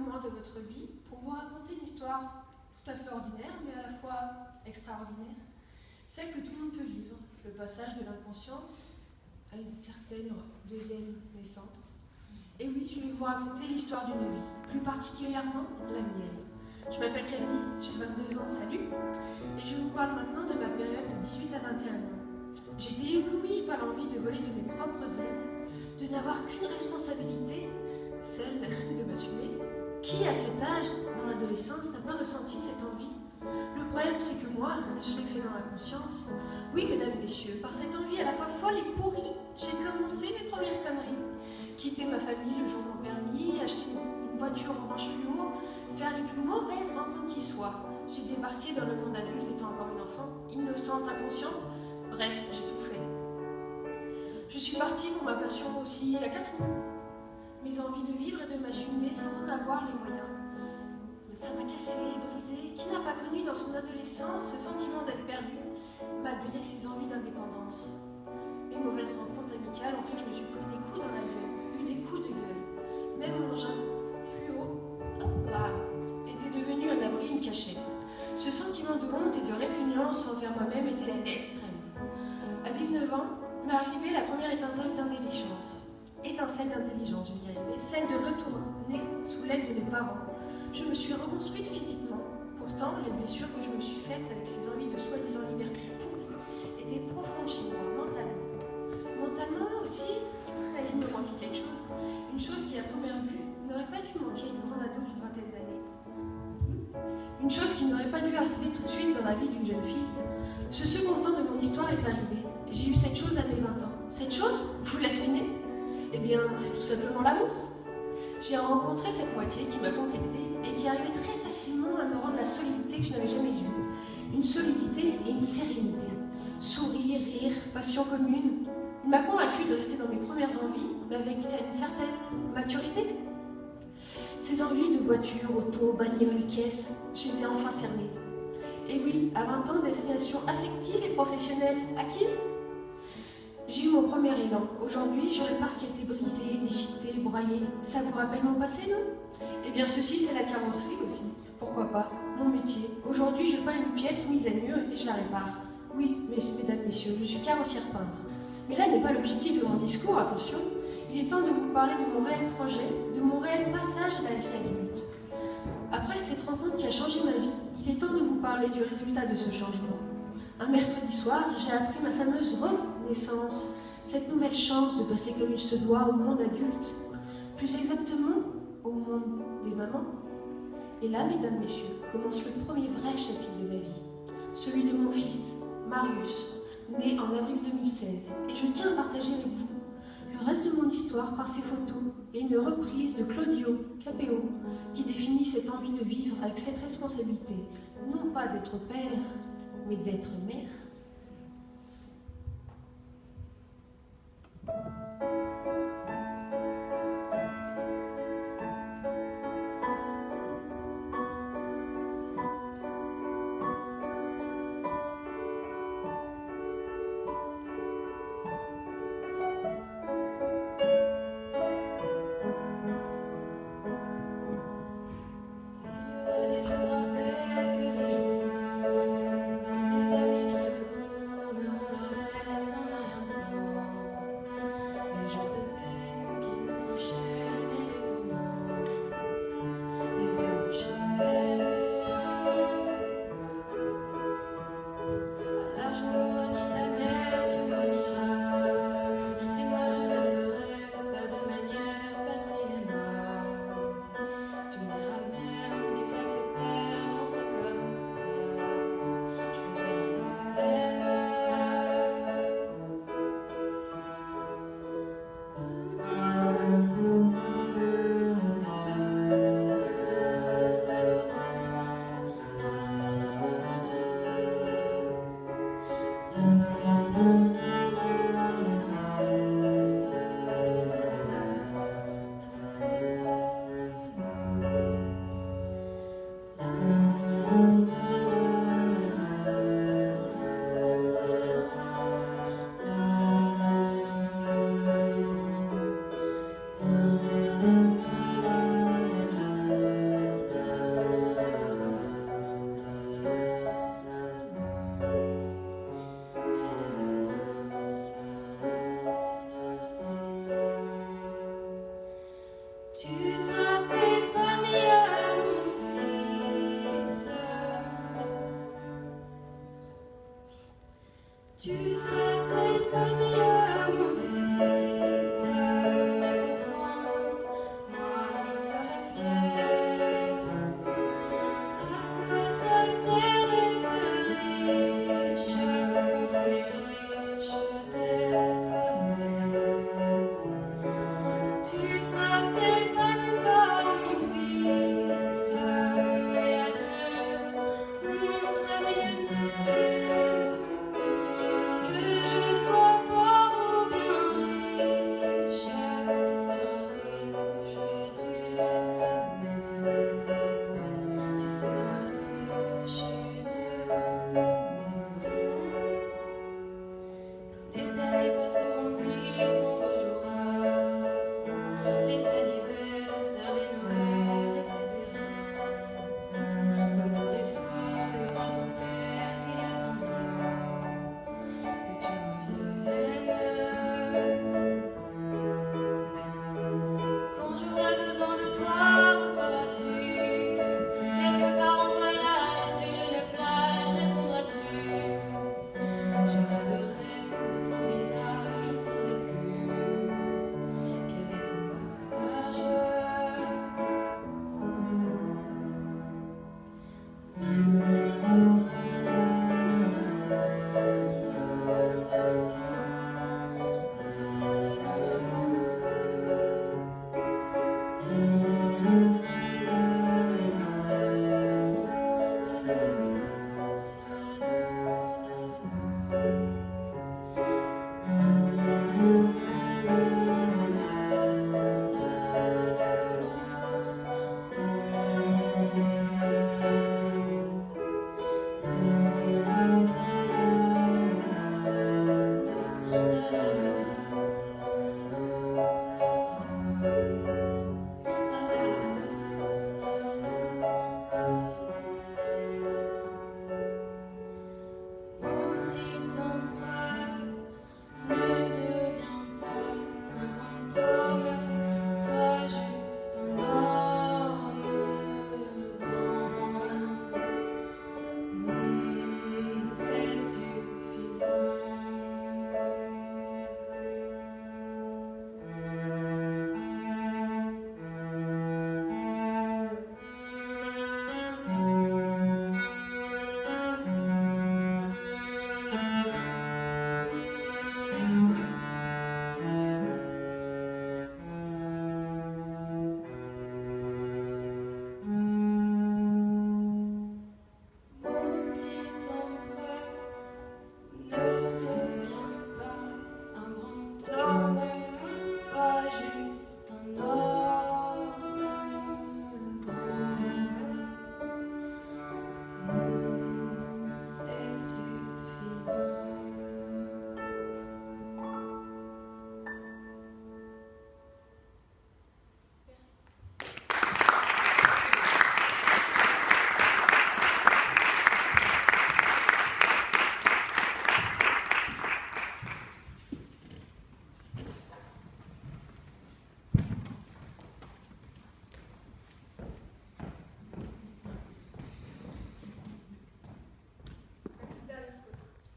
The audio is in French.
moment de votre vie pour vous raconter une histoire tout à fait ordinaire, mais à la fois extraordinaire, celle que tout le monde peut vivre, le passage de l'inconscience à une certaine deuxième naissance. Et oui, je vais vous raconter l'histoire d'une vie, plus particulièrement la mienne. Je m'appelle Camille, j'ai 22 ans, salut, et je vous parle maintenant de ma période de 18 à 21 ans. J'étais éblouie par l'envie de voler de mes propres ailes, de n'avoir qu'une responsabilité, celle de m'assumer. Qui, à cet âge, dans l'adolescence, n'a pas ressenti cette envie? Le problème, c'est que moi, je l'ai fait dans la conscience. Oui, mesdames, messieurs, par cette envie à la fois folle et pourrie, j'ai commencé mes premières conneries. Quitter ma famille le jour de mon permis, acheter une voiture orange fluo, faire les plus mauvaises rencontres qui soient. J'ai débarqué dans le monde adulte étant encore une enfant, innocente, inconsciente. Bref, j'ai tout fait. Je suis partie pour ma passion aussi à 4 roues. Mes envies de vivre et de m'assumer sans en avoir les moyens. Mais ça m'a cassé, brisé. Qui n'a pas connu dans son adolescence ce sentiment d'être perdu, malgré ses envies d'indépendance? Mes mauvaises rencontres amicales ont fait que je me suis pris des coups dans la gueule, eu des coups de gueule. Même mon engin fluo, était devenu un abri, une cachette. Ce sentiment de honte et de répugnance envers moi-même était extrême. À 19 ans, m'est arrivée la première étincelle d'intelligence. Étincelle d'intelligence, je vais y arriver, celle de retourner sous l'aile de mes parents. Je me suis reconstruite physiquement. Pourtant, les blessures que je me suis faites avec ces envies de soi-disant liberté pourrie étaient profondes chez moi, mentalement. Mentalement aussi, il me manquait quelque chose. Une chose qui, à première vue, n'aurait pas dû manquer à une grande ado d'une vingtaine d'années. Une chose qui n'aurait pas dû arriver tout de suite dans la vie d'une jeune fille. Ce second temps de mon histoire est arrivé. J'ai eu cette chose à mes 20 ans. Cette chose, vous la devinez? Eh bien, c'est tout simplement l'amour. J'ai rencontré cette moitié qui m'a complétée et qui arrivait très facilement à me rendre la solidité que je n'avais jamais eue. Une solidité et une sérénité. Sourire, rire, passion commune. Il m'a convaincue de rester dans mes premières envies, mais avec une certaine maturité. Ces envies de voiture, auto, bagnole, caisse, je les ai enfin cernées. Et oui, à 20 ans, destination affective et professionnelle acquise. J'ai eu mon premier élan. Aujourd'hui, je répare ce qui a été brisé, déchiqueté, broyé. Ça vous rappelle mon passé, non? Eh bien, ceci, c'est la carrosserie aussi. Pourquoi pas? Mon métier. Aujourd'hui, je peins une pièce mise à nu et je la répare. Oui, mesdames, messieurs, je suis carrossière peintre. Mais là n'est pas l'objectif de mon discours, attention. Il est temps de vous parler de mon réel projet, de mon réel passage à la vie adulte. Après cette rencontre qui a changé ma vie, il est temps de vous parler du résultat de ce changement. Un mercredi soir, j'ai appris ma fameuse renaissance, cette nouvelle chance de passer comme il se doit au monde adulte, plus exactement au monde des mamans. Et là, mesdames, messieurs, commence le premier vrai chapitre de ma vie, celui de mon fils, Marius, né en avril 2016, et je tiens à partager avec vous le reste de mon histoire par ses photos et une reprise de Claudio Capéo qui définit cette envie de vivre avec cette responsabilité, non pas d'être père, mais d'être mère.